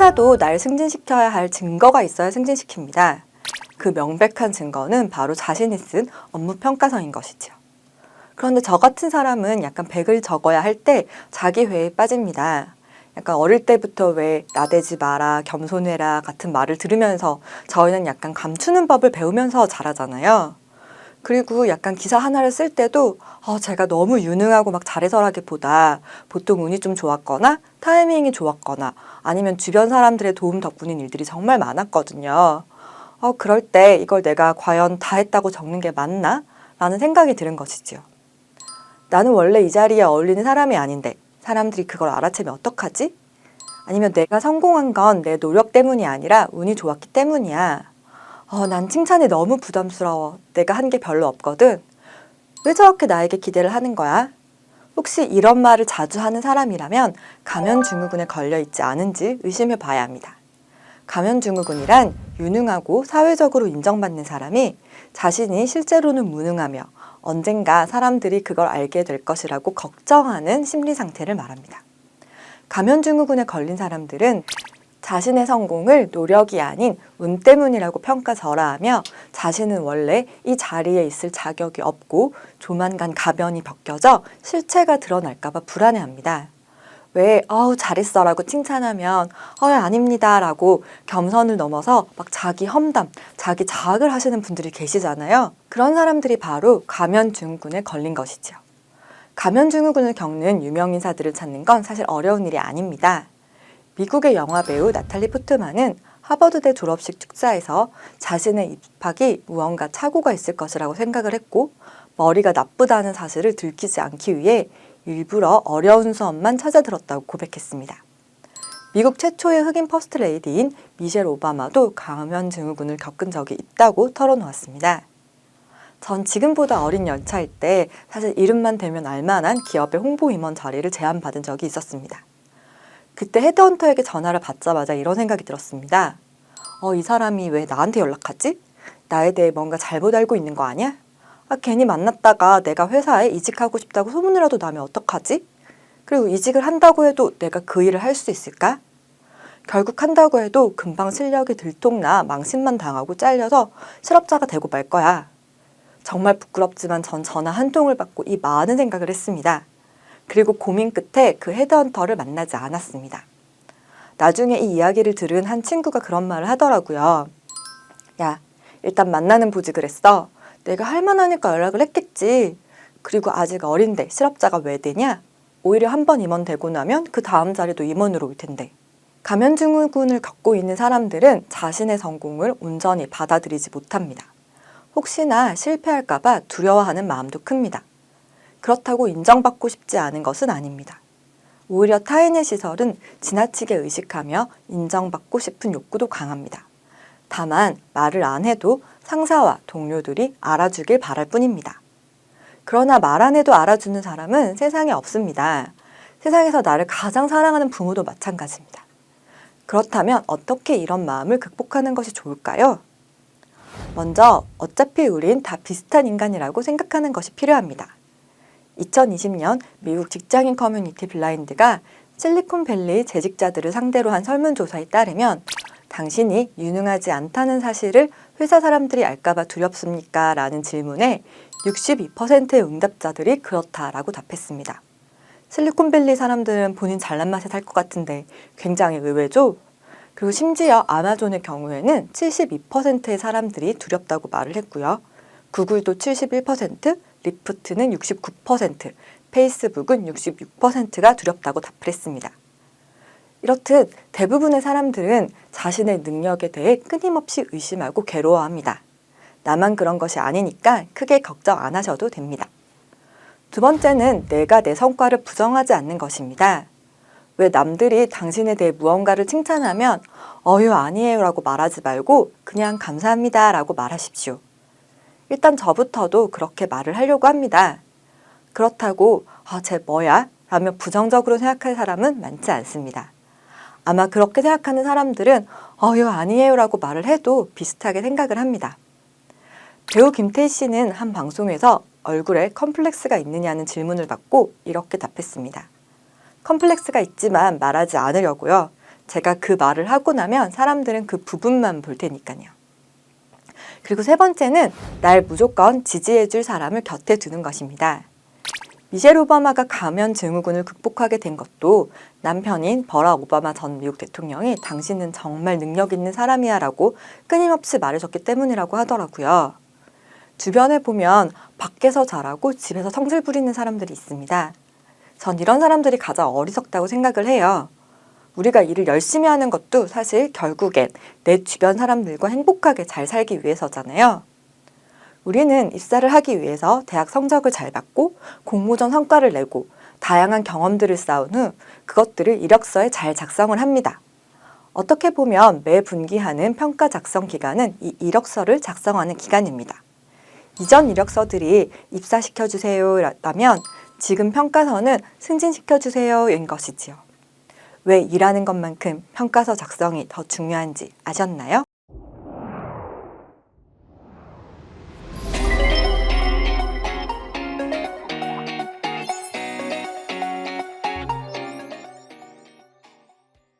회사도 날 승진시켜야 할 증거가 있어야 승진시킵니다. 그 명백한 증거는 바로 자신이 쓴 업무 평가서인 것이죠. 그런데 저 같은 사람은 약간 백을 적어야 할 때 자기 회의에 빠집니다. 약간 어릴 때부터 왜 나대지 마라, 겸손해라 같은 말을 들으면서 저희는 약간 감추는 법을 배우면서 자라잖아요. 그리고 약간 기사 하나를 쓸 때도 제가 너무 유능하고 막 잘해서라기보다 보통 운이 좀 좋았거나 타이밍이 좋았거나 아니면 주변 사람들의 도움 덕분인 일들이 정말 많았거든요. 그럴 때 이걸 내가 과연 다 했다고 적는 게 맞나? 라는 생각이 드는 것이죠. 나는 원래 이 자리에 어울리는 사람이 아닌데 사람들이 그걸 알아채면 어떡하지? 아니면 내가 성공한 건 내 노력 때문이 아니라 운이 좋았기 때문이야. 난 칭찬이 너무 부담스러워. 내가 한 게 별로 없거든. 왜 저렇게 나에게 기대를 하는 거야? 혹시 이런 말을 자주 하는 사람이라면 가면증후군에 걸려있지 않은지 의심해 봐야 합니다. 가면증후군이란 유능하고 사회적으로 인정받는 사람이 자신이 실제로는 무능하며 언젠가 사람들이 그걸 알게 될 것이라고 걱정하는 심리 상태를 말합니다. 가면증후군에 걸린 사람들은 자신의 성공을 노력이 아닌 운 때문이라고 평가절하하며 자신은 원래 이 자리에 있을 자격이 없고 조만간 가면이 벗겨져 실체가 드러날까봐 불안해합니다. 왜 잘했어 라고 칭찬하면 아닙니다 라고 겸손을 넘어서 막 자기 험담, 자기 자학을 하시는 분들이 계시잖아요. 그런 사람들이 바로 가면증후군에 걸린 것이죠. 가면증후군을 겪는 유명인사들을 찾는 건 사실 어려운 일이 아닙니다. 미국의 영화배우 나탈리 포트만은 하버드대 졸업식 축사에서 자신의 입학이 무언가 착오가 있을 것이라고 생각을 했고 머리가 나쁘다는 사실을 들키지 않기 위해 일부러 어려운 수업만 찾아들었다고 고백했습니다. 미국 최초의 흑인 퍼스트레이디인 미셸 오바마도 가면증후군을 겪은 적이 있다고 털어놓았습니다. 전 지금보다 어린 연차일 때 사실 이름만 대면 알만한 기업의 홍보임원 자리를 제안받은 적이 있었습니다. 그때 헤드헌터에게 전화를 받자마자 이런 생각이 들었습니다. 이 사람이 왜 나한테 연락하지? 나에 대해 뭔가 잘못 알고 있는 거 아니야? 괜히 만났다가 내가 회사에 이직하고 싶다고 소문이라도 나면 어떡하지? 그리고 이직을 한다고 해도 내가 그 일을 할 수 있을까? 결국 한다고 해도 금방 실력이 들통나 망신만 당하고 잘려서 실업자가 되고 말 거야. 정말 부끄럽지만 전 전화 한 통을 받고 이 많은 생각을 했습니다. 그리고 고민 끝에 그 헤드헌터를 만나지 않았습니다. 나중에 이 이야기를 들은 한 친구가 그런 말을 하더라고요. 야, 일단 만나는 보직을 했어. 내가 할 만하니까 연락을 했겠지. 그리고 아직 어린데 실업자가 왜 되냐? 오히려 한 번 임원 되고 나면 그 다음 자리도 임원으로 올 텐데. 가면증후군을 겪고 있는 사람들은 자신의 성공을 온전히 받아들이지 못합니다. 혹시나 실패할까봐 두려워하는 마음도 큽니다. 그렇다고 인정받고 싶지 않은 것은 아닙니다. 오히려 타인의 시설은 지나치게 의식하며 인정받고 싶은 욕구도 강합니다. 다만 말을 안 해도 상사와 동료들이 알아주길 바랄 뿐입니다. 그러나 말 안 해도 알아주는 사람은 세상에 없습니다. 세상에서 나를 가장 사랑하는 부모도 마찬가지입니다. 그렇다면 어떻게 이런 마음을 극복하는 것이 좋을까요? 먼저 어차피 우린 다 비슷한 인간이라고 생각하는 것이 필요합니다. 2020년 미국 직장인 커뮤니티 블라인드가 실리콘밸리 재직자들을 상대로 한 설문조사에 따르면 당신이 유능하지 않다는 사실을 회사 사람들이 알까봐 두렵습니까? 라는 질문에 62%의 응답자들이 그렇다라고 답했습니다. 실리콘밸리 사람들은 본인 잘난 맛에 살 것 같은데 굉장히 의외죠? 그리고 심지어 아마존의 경우에는 72%의 사람들이 두렵다고 말을 했고요. 구글도 71%, 리프트는 69%, 페이스북은 66%가 두렵다고 답을 했습니다. 이렇듯 대부분의 사람들은 자신의 능력에 대해 끊임없이 의심하고 괴로워합니다. 나만 그런 것이 아니니까 크게 걱정 안 하셔도 됩니다. 두 번째는 내가 내 성과를 부정하지 않는 것입니다. 왜 남들이 당신에 대해 무언가를 칭찬하면 아니에요 라고 말하지 말고 그냥 감사합니다 라고 말하십시오. 일단 저부터도 그렇게 말을 하려고 합니다. 그렇다고 쟤 뭐야? 라며 부정적으로 생각할 사람은 많지 않습니다. 아마 그렇게 생각하는 사람들은 아니에요 라고 말을 해도 비슷하게 생각을 합니다. 배우 김태희 씨는 한 방송에서 얼굴에 컴플렉스가 있느냐는 질문을 받고 이렇게 답했습니다. 컴플렉스가 있지만 말하지 않으려고요. 제가 그 말을 하고 나면 사람들은 그 부분만 볼 테니까요. 그리고 세 번째는 날 무조건 지지해줄 사람을 곁에 두는 것입니다. 미셸 오바마가 가면 증후군을 극복하게 된 것도 남편인 버락 오바마 전 미국 대통령이 당신은 정말 능력 있는 사람이야 라고 끊임없이 말해줬기 때문이라고 하더라고요. 주변에 보면 밖에서 잘하고 집에서 성질 부리는 사람들이 있습니다. 전 이런 사람들이 가장 어리석다고 생각을 해요. 우리가 일을 열심히 하는 것도 사실 결국엔 내 주변 사람들과 행복하게 잘 살기 위해서잖아요. 우리는 입사를 하기 위해서 대학 성적을 잘 받고 공모전 성과를 내고 다양한 경험들을 쌓은 후 그것들을 이력서에 잘 작성을 합니다. 어떻게 보면 매 분기하는 평가 작성 기간은 이 이력서를 작성하는 기간입니다. 이전 이력서들이 입사시켜주세요라면 지금 평가서는 승진시켜주세요인 것이지요. 왜 일하는 것만큼 평가서 작성이 더 중요한지 아셨나요?